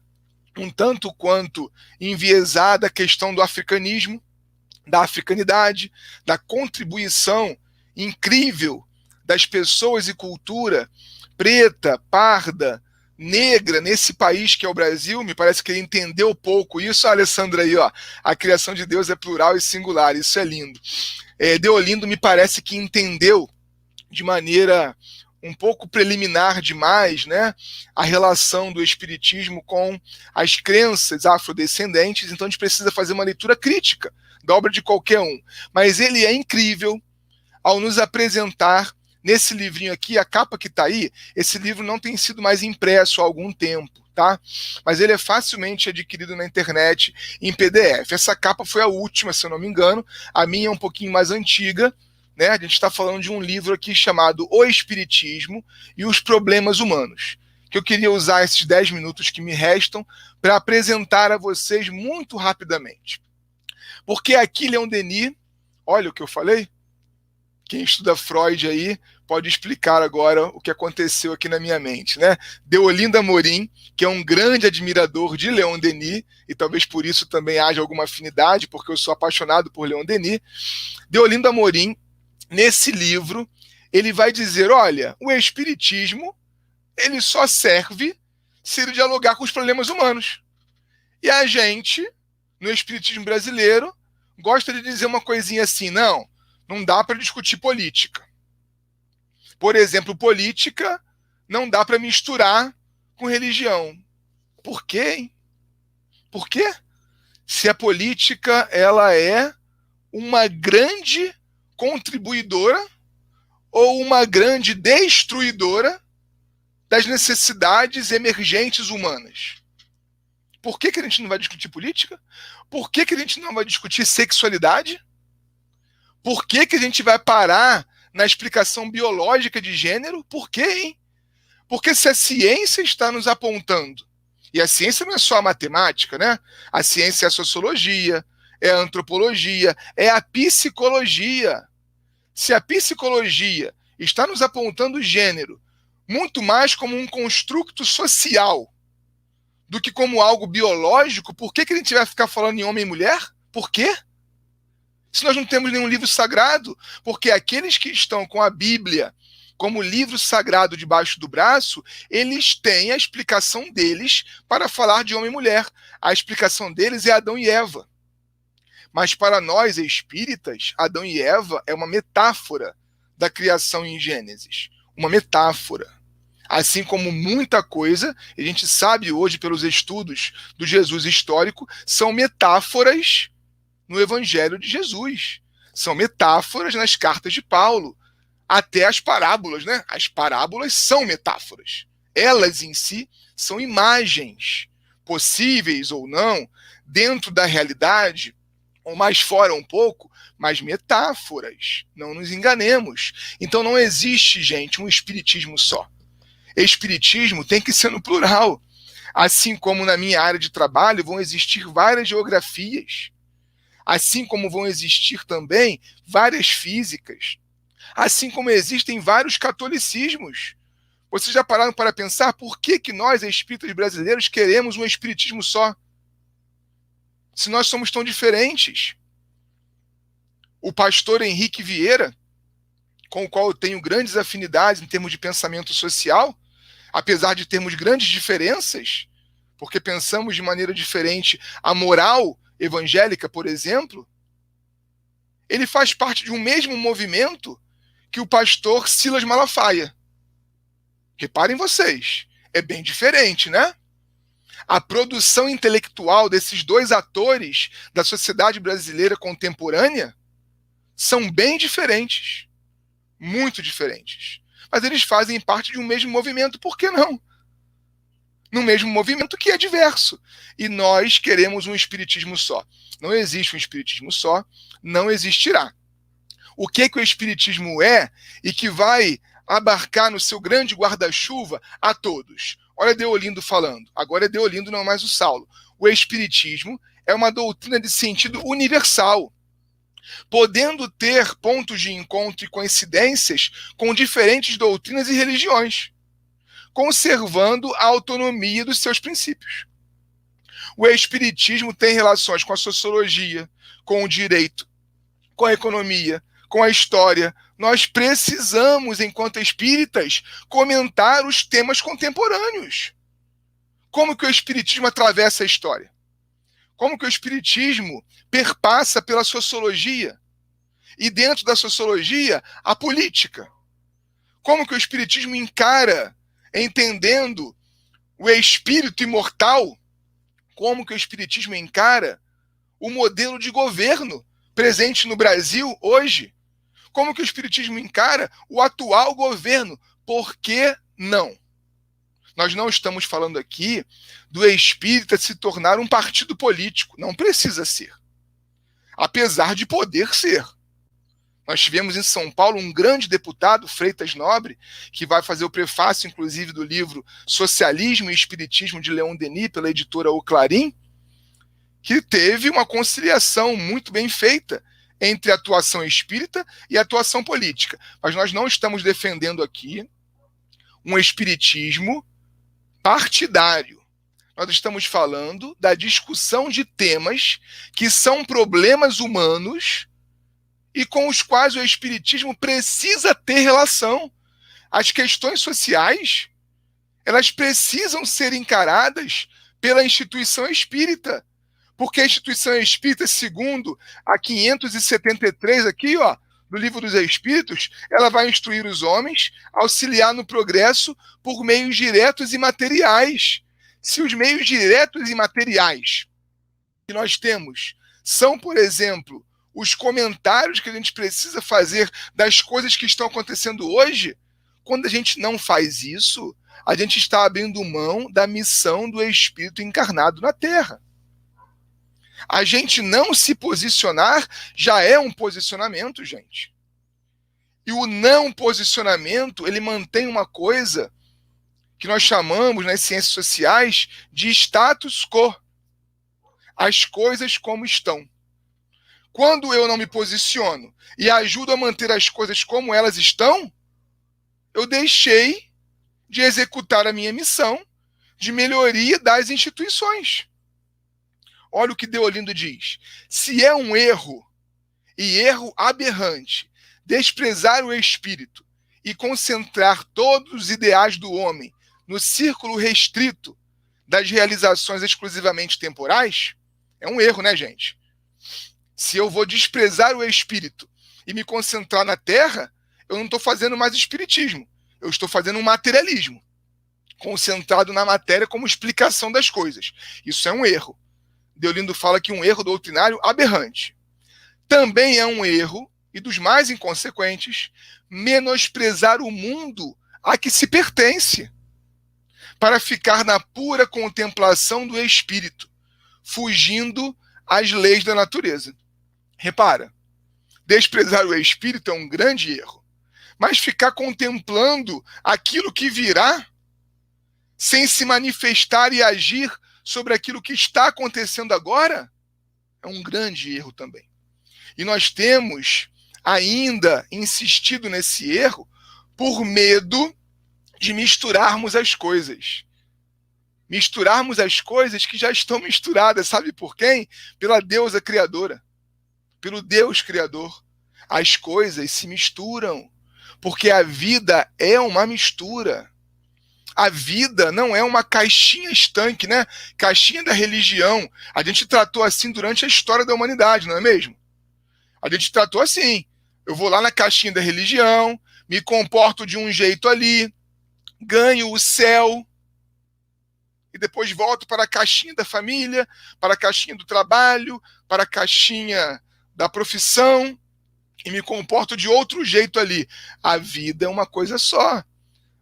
um tanto quanto enviesada a questão do africanismo, da africanidade, da contribuição incrível das pessoas e cultura preta, parda, negra nesse país que é o Brasil. Me parece que ele entendeu pouco isso. A Alessandra aí, ó, a criação de Deus é plural e singular, isso é lindo. Deolindo me parece que entendeu de maneira um pouco preliminar demais, né, a relação do espiritismo com as crenças afrodescendentes. Então a gente precisa fazer uma leitura crítica da obra de qualquer um. Mas ele é incrível ao nos apresentar nesse livrinho aqui, a capa que está aí. Esse livro não tem sido mais impresso há algum tempo, tá? Mas ele é facilmente adquirido na internet em PDF. Essa capa foi a última, se eu não me engano. A minha é um pouquinho mais antiga, né? A gente está falando de um livro aqui chamado O Espiritismo e os Problemas Humanos, que eu queria usar esses 10 minutos que me restam para apresentar a vocês muito rapidamente. Porque aqui, Leon Denis, olha o que eu falei, quem estuda Freud aí pode explicar agora o que aconteceu aqui na minha mente, né? Deolinda Morim, que é um grande admirador de Leon Denis, e talvez por isso também haja alguma afinidade, porque eu sou apaixonado por Leon Denis. Deolinda Morim, nesse livro, ele vai dizer, olha, o espiritismo, ele só serve se ele dialogar com os problemas humanos. E a gente, no espiritismo brasileiro, gosta de dizer uma coisinha assim, não dá para discutir política. Por exemplo, política não dá para misturar com religião. Por quê, hein? Por quê? Se a política ela é uma grande contribuidora ou uma grande destruidora das necessidades emergentes humanas. Por que a gente não vai discutir política? Por que a gente não vai discutir sexualidade? Por que a gente vai parar na explicação biológica de gênero? Por quê, hein? Porque se a ciência está nos apontando E a ciência não é só a matemática, né? A ciência é a sociologia, é a antropologia, é a psicologia. Se a psicologia está nos apontando o gênero muito mais como um construto social do que como algo biológico, por que a gente vai ficar falando em homem e mulher? Por quê? Se nós não temos nenhum livro sagrado, porque aqueles que estão com a Bíblia como livro sagrado debaixo do braço, eles têm a explicação deles para falar de homem e mulher. A explicação deles é Adão e Eva. Mas para nós espíritas, Adão e Eva é uma metáfora da criação em Gênesis. Uma metáfora. Assim como muita coisa, a gente sabe hoje pelos estudos do Jesus histórico, são metáforas no Evangelho de Jesus. São metáforas nas cartas de Paulo. Até as parábolas, né? As parábolas são metáforas. Elas em si são imagens, possíveis ou não, dentro da realidade, ou mais fora um pouco, mas metáforas. Não nos enganemos. Então não existe, gente, um espiritismo só. Espiritismo tem que ser no plural. Assim como na minha área de trabalho vão existir várias geografias. Assim como vão existir também várias físicas. Assim como existem vários catolicismos. Vocês já pararam para pensar por que nós, espíritas brasileiros, queremos um espiritismo só? Se nós somos tão diferentes. O pastor Henrique Vieira, com o qual eu tenho grandes afinidades em termos de pensamento social, apesar de termos grandes diferenças, porque pensamos de maneira diferente a moral evangélica, por exemplo, ele faz parte de um mesmo movimento que o pastor Silas Malafaia. Reparem vocês, é bem diferente, né? A produção intelectual desses dois atores da sociedade brasileira contemporânea são bem diferentes, muito diferentes. Mas eles fazem parte de um mesmo movimento, por que não? No mesmo movimento que é diverso. E nós queremos um espiritismo só. Não existe um espiritismo só, não existirá. O que o espiritismo é e que vai abarcar no seu grande guarda-chuva a todos. Olha Deolindo falando. Agora é Deolindo, não mais o Saulo. O espiritismo é uma doutrina de sentido universal, podendo ter pontos de encontro e coincidências com diferentes doutrinas e religiões, conservando a autonomia dos seus princípios. O espiritismo tem relações com a sociologia, com o direito, com a economia, com a história. Nós precisamos, enquanto espíritas, comentar os temas contemporâneos. Como que o espiritismo atravessa a história? Como que o espiritismo perpassa pela sociologia? E dentro da sociologia, a política. Como que o espiritismo encara, entendendo o espírito imortal, como que o espiritismo encara o modelo de governo presente no Brasil hoje? Como que o espiritismo encara o atual governo? Por que não? Nós não estamos falando aqui do espírita se tornar um partido político. Não precisa ser. Apesar de poder ser. Nós tivemos em São Paulo um grande deputado, Freitas Nobre, que vai fazer o prefácio, inclusive, do livro Socialismo e Espiritismo, de Leon Denis, pela editora O Clarim, que teve uma conciliação muito bem feita entre a atuação espírita e a atuação política. Mas nós não estamos defendendo aqui um espiritismo partidário. Nós estamos falando da discussão de temas que são problemas humanos e com os quais o espiritismo precisa ter relação. As questões sociais, elas precisam ser encaradas pela instituição espírita. Porque a instituição espírita, segundo a 573 aqui, ó, do Livro dos Espíritos, ela vai instruir os homens, auxiliar no progresso por meios diretos e materiais. Se os meios diretos e materiais que nós temos são, por exemplo, os comentários que a gente precisa fazer das coisas que estão acontecendo hoje, quando a gente não faz isso, a gente está abrindo mão da missão do Espírito encarnado na Terra. A gente não se posicionar já é um posicionamento, gente. E o não posicionamento, ele mantém uma coisa que nós chamamos nas ciências sociais de status quo. As coisas como estão. Quando eu não me posiciono e ajudo a manter as coisas como elas estão, eu deixei de executar a minha missão de melhoria das instituições. Olha o que Deolindo diz. Se é um erro, e erro aberrante, desprezar o espírito e concentrar todos os ideais do homem no círculo restrito das realizações exclusivamente temporais, é um erro, né, gente? Se eu vou desprezar o espírito e me concentrar na terra, eu não estou fazendo mais espiritismo. Eu estou fazendo um materialismo, concentrado na matéria como explicação das coisas. Isso é um erro. Deolindo fala que um erro doutrinário aberrante. Também é um erro, e dos mais inconsequentes, menosprezar o mundo a que se pertence, para ficar na pura contemplação do espírito, fugindo às leis da natureza. Repara, desprezar o espírito é um grande erro, mas ficar contemplando aquilo que virá, sem se manifestar e agir sobre aquilo que está acontecendo agora, é um grande erro também. E nós temos ainda insistido nesse erro por medo de misturarmos as coisas. Misturarmos as coisas que já estão misturadas, sabe por quem? Pela deusa criadora, pelo Deus criador. As coisas se misturam, porque a vida é uma mistura. A vida não é uma caixinha estanque, né? Caixinha da religião. A gente tratou assim durante a história da humanidade, não é mesmo? A gente tratou assim. Eu vou lá na caixinha da religião, me comporto de um jeito ali, ganho o céu, e depois volto para a caixinha da família, para a caixinha do trabalho, para a caixinha da profissão, e me comporto de outro jeito ali. A vida é uma coisa só.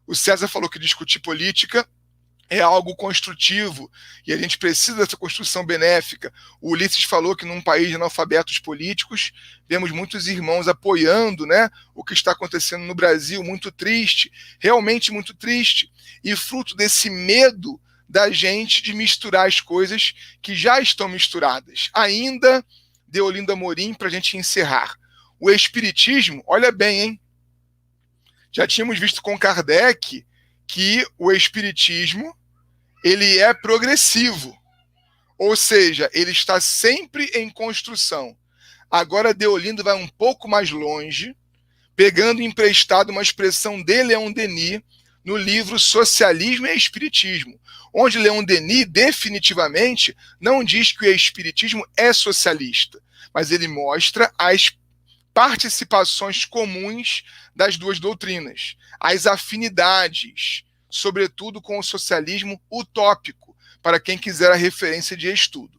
O César falou que discutir política é algo construtivo, e a gente precisa dessa construção benéfica. O Ulisses falou que num país de analfabetos políticos, vemos muitos irmãos apoiando, né, o que está acontecendo no Brasil, muito triste, realmente muito triste, e fruto desse medo da gente de misturar as coisas que já estão misturadas. Ainda, Deolindo Amorim, para a gente encerrar. O espiritismo, olha bem, hein? Já tínhamos visto com Kardec que o espiritismo ele é progressivo, ou seja, ele está sempre em construção. Agora Deolindo vai um pouco mais longe, pegando emprestado uma expressão de Leon Denis no livro Socialismo e Espiritismo, onde Leon Denis definitivamente não diz que o espiritismo é socialista, mas ele mostra as participações comuns das duas doutrinas, as afinidades, sobretudo com o socialismo utópico, para quem quiser a referência de estudo.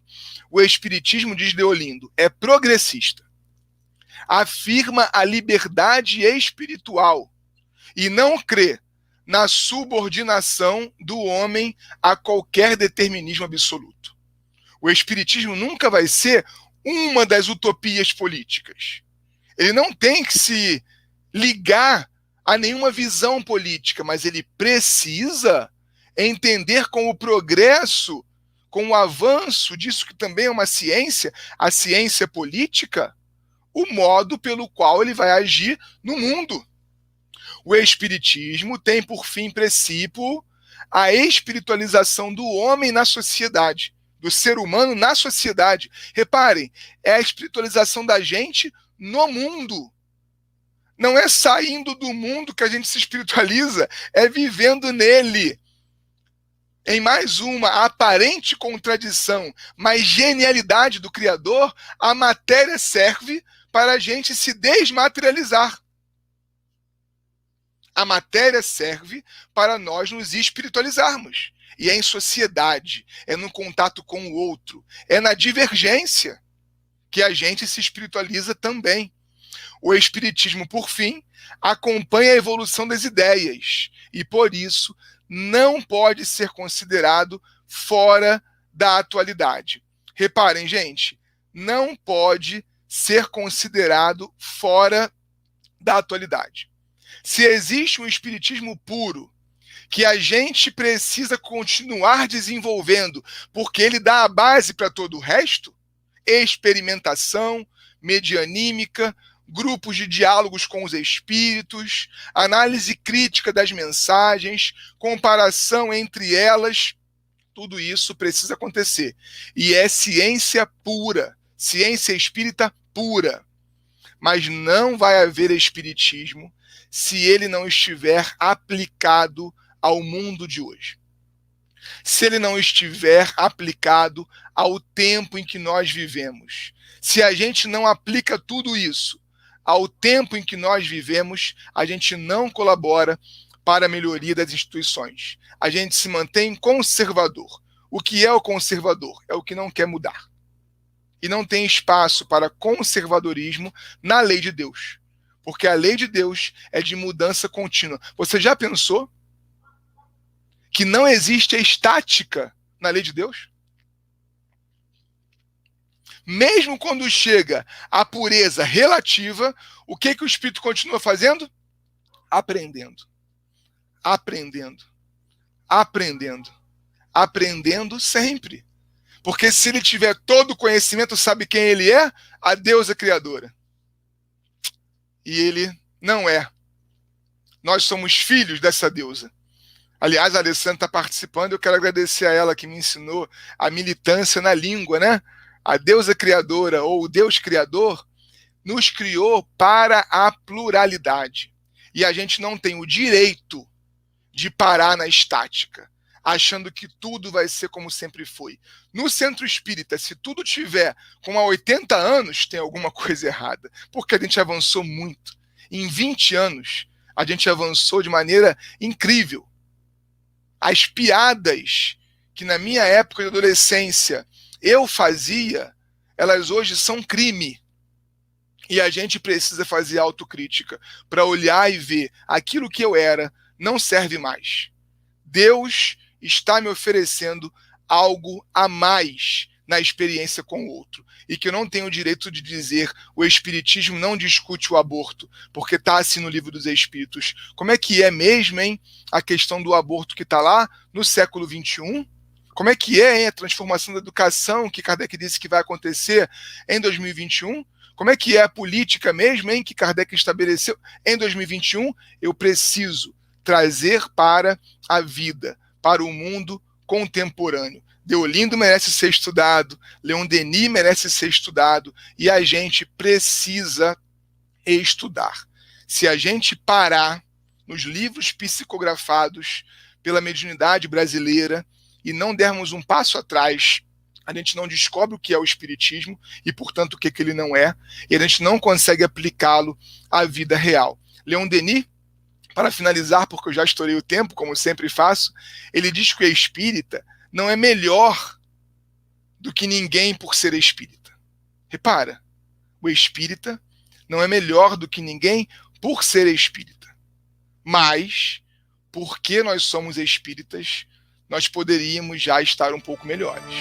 O espiritismo, diz Deolindo, é progressista, afirma a liberdade espiritual e não crê na subordinação do homem a qualquer determinismo absoluto. O espiritismo nunca vai ser uma das utopias políticas. Ele não tem que se ligar a nenhuma visão política, mas ele precisa entender com o progresso, com o avanço disso que também é uma ciência, a ciência política, o modo pelo qual ele vai agir no mundo. O espiritismo tem por fim princípio a espiritualização do homem na sociedade, do ser humano na sociedade. Reparem, é a espiritualização da gente no mundo. Não é saindo do mundo que a gente se espiritualiza, é vivendo nele. Em mais uma aparente contradição, mas genialidade do Criador, a matéria serve para a gente se desmaterializar. A matéria serve para nós nos espiritualizarmos. E é em sociedade, é no contato com o outro, é na divergência que a gente se espiritualiza também. O espiritismo, por fim, acompanha a evolução das ideias e, por isso, não pode ser considerado fora da atualidade. Reparem, gente, não pode ser considerado fora da atualidade. Se existe um espiritismo puro, que a gente precisa continuar desenvolvendo, porque ele dá a base para todo o resto, experimentação, medianímica, grupos de diálogos com os espíritos, análise crítica das mensagens, comparação entre elas, tudo isso precisa acontecer. E é ciência pura, ciência espírita pura. Mas não vai haver espiritismo se ele não estiver aplicado ao mundo de hoje. Se ele não estiver aplicado ao tempo em que nós vivemos. Se a gente não aplica tudo isso ao tempo em que nós vivemos, a gente não colabora para a melhoria das instituições. A gente se mantém conservador. O que é o conservador? É o que não quer mudar. E não tem espaço para conservadorismo na lei de Deus. Porque a lei de Deus é de mudança contínua. Você já pensou que não existe a estática na lei de Deus? Mesmo quando chega a pureza relativa, o que o Espírito continua fazendo? Aprendendo. Aprendendo. Aprendendo. Aprendendo sempre. Porque se ele tiver todo o conhecimento, sabe quem ele é? A deusa criadora. E ele não é. Nós somos filhos dessa deusa. Aliás, a Alessandra está participando, eu quero agradecer a ela que me ensinou a militância na língua, né? A deusa criadora, ou o Deus criador, nos criou para a pluralidade. E a gente não tem o direito de parar na estática, achando que tudo vai ser como sempre foi. No centro espírita, se tudo tiver com 80 anos, tem alguma coisa errada, porque a gente avançou muito. Em 20 anos, a gente avançou de maneira incrível. As piadas que na minha época de adolescência eu fazia, elas hoje são crime. E a gente precisa fazer autocrítica para olhar e ver aquilo que eu era não serve mais. Deus está me oferecendo algo a mais na experiência com o outro. E que eu não tenho o direito de dizer o Espiritismo não discute o aborto, porque está assim no Livro dos Espíritos. Como é que é mesmo, hein? A questão do aborto que está lá no século XXI? Como é que é, hein? A transformação da educação que Kardec disse que vai acontecer em 2021? Como é que é a política mesmo, hein? Que Kardec estabeleceu em 2021? Eu preciso trazer para a vida, para o mundo contemporâneo. Deolindo merece ser estudado, Leon Denis merece ser estudado, e a gente precisa estudar. Se a gente parar nos livros psicografados pela mediunidade brasileira e não dermos um passo atrás, a gente não descobre o que é o espiritismo e, portanto, o que ele não é, e a gente não consegue aplicá-lo à vida real. Leon Denis, para finalizar, porque eu já estourei o tempo, como sempre faço, ele diz que o espírita não é melhor do que ninguém por ser espírita. Repara, o espírita não é melhor do que ninguém por ser espírita. Mas, porque nós somos espíritas, nós poderíamos já estar um pouco melhores.